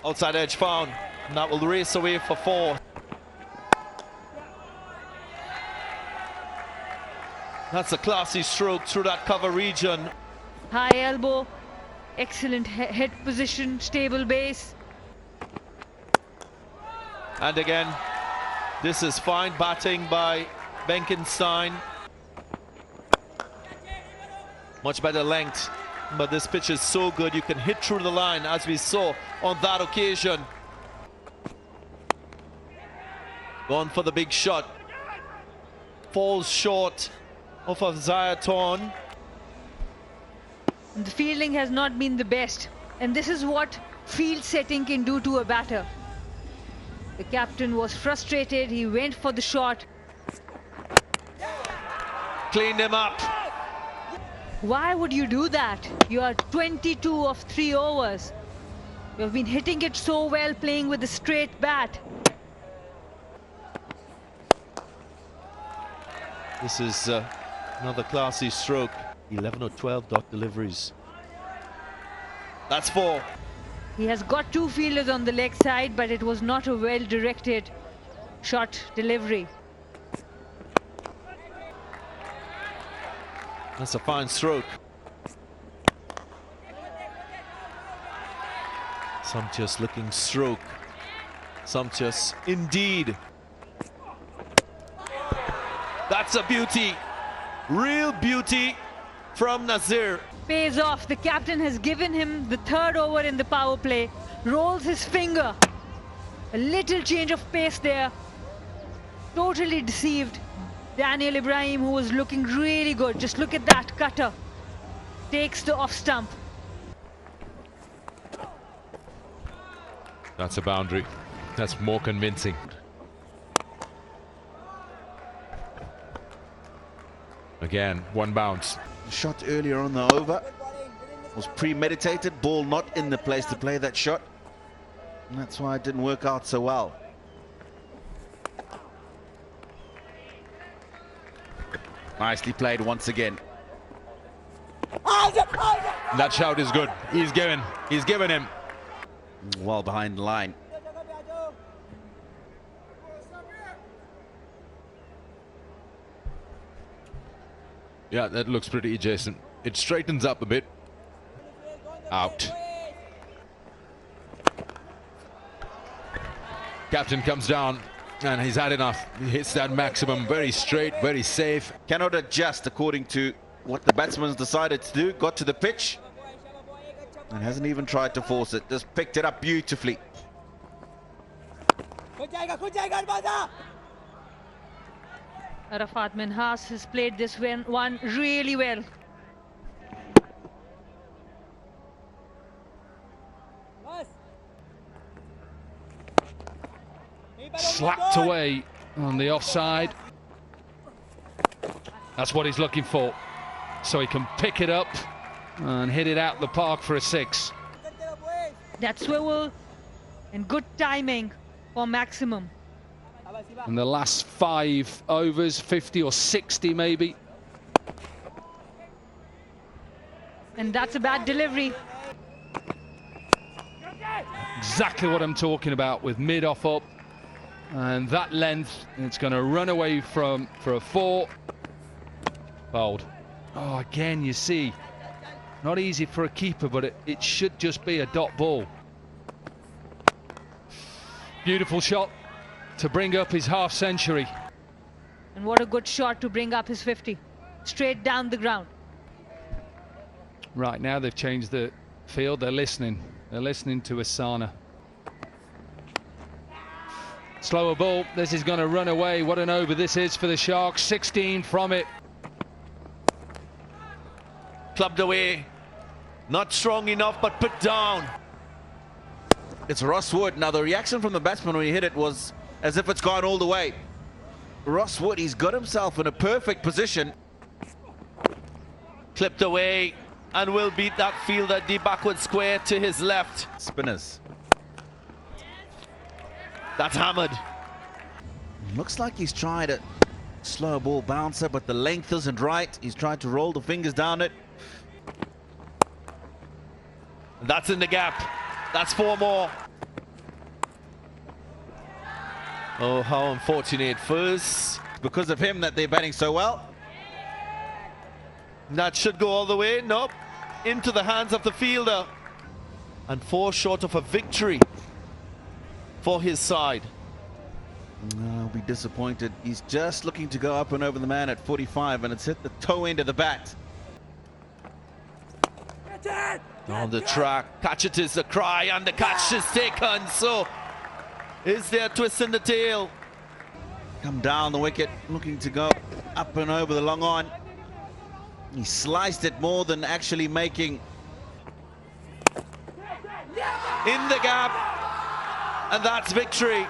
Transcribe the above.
Outside edge found. And that will race away for 4. That's a classy stroke through that cover region. High elbow, excellent head position, stable base. And again, this is fine batting by Benkenstein. Much better length, but this pitch is so good you can hit through the line, as we saw on that occasion. Going for the big shot. Falls short of Zayaton. The fielding has not been the best, and this is what field setting can do to a batter. The captain was frustrated, he went for the shot. Cleaned him up. Why would you do that? You are 22 of 3 overs. You have been hitting it so well, playing with a straight bat. This is another classy stroke. 11 or 12 dot deliveries. That's 4. He has got 2 fielders on the leg side, but it was not a well-directed shot delivery. That's a fine stroke. Sumptuous looking stroke. Sumptuous indeed. That's a beauty. Real beauty from Nazir. Pays off. The captain has given him the 3rd over in the power play. Rolls his finger. A little change of pace there. Totally deceived Daniel Ibrahim, who was looking really good. Just look at that cutter. Takes the off stump. That's a boundary. That's more convincing. Again, 1 bounce. The shot earlier on the over was premeditated, ball not in the place to play that shot, and that's why it didn't work out so well. Nicely played once again. That shout is good. He's given him. Well behind the line. Yeah, that looks pretty adjacent. It straightens up a bit. Out. Captain comes down and he's had enough. He hits that maximum, very straight, very safe. Cannot adjust according to what the batsman's decided to do. Got to the pitch and hasn't even tried to force it. Just picked it up beautifully. Arafat Minhas has played this one really well. Slapped away on the offside. That's what he's looking for. So he can pick it up and hit it out the park for a 6. That swivel and good timing for maximum. In the last 5 overs, 50 or 60 maybe. And that's a bad delivery. Exactly what I'm talking about, with mid-off up. And that length, it's going to run away for a 4. Bowled. Oh, again, you see, not easy for a keeper, but it should just be a dot ball. Beautiful shot to bring up his half century. And what a good shot to bring up his 50. Straight down the ground. Right, now they've changed the field. They're listening. They're listening to Asana. Slower ball. This is going to run away. What an over this is for the Sharks. 16 from it. Clubbed away. Not strong enough, but put down. It's Ross Wood. Now the reaction from the batsman when he hit it was as if it's gone all the way. Ross Wood, he's got himself in a perfect position. Clipped away and will beat that fielder deep backward square to his left. Spinners. That's hammered. Looks like he's tried a slow ball bouncer, but the length isn't right. He's tried to roll the fingers down it. That's in the gap. That's 4 more. Oh, how unfortunate. First, Because of him that they're batting so well. that should go all the way. Nope. Into the hands of the fielder. And 4 short of a victory for his side. No, I'll be disappointed. He's just looking to go up and over the man at 45, and it's hit the toe end of the bat. On the track, catch it is the cry, and the catch is taken. So, is there a twist in the tail? Come down the wicket, looking to go up and over the long on. He sliced it more than actually making. In the gap, and that's victory.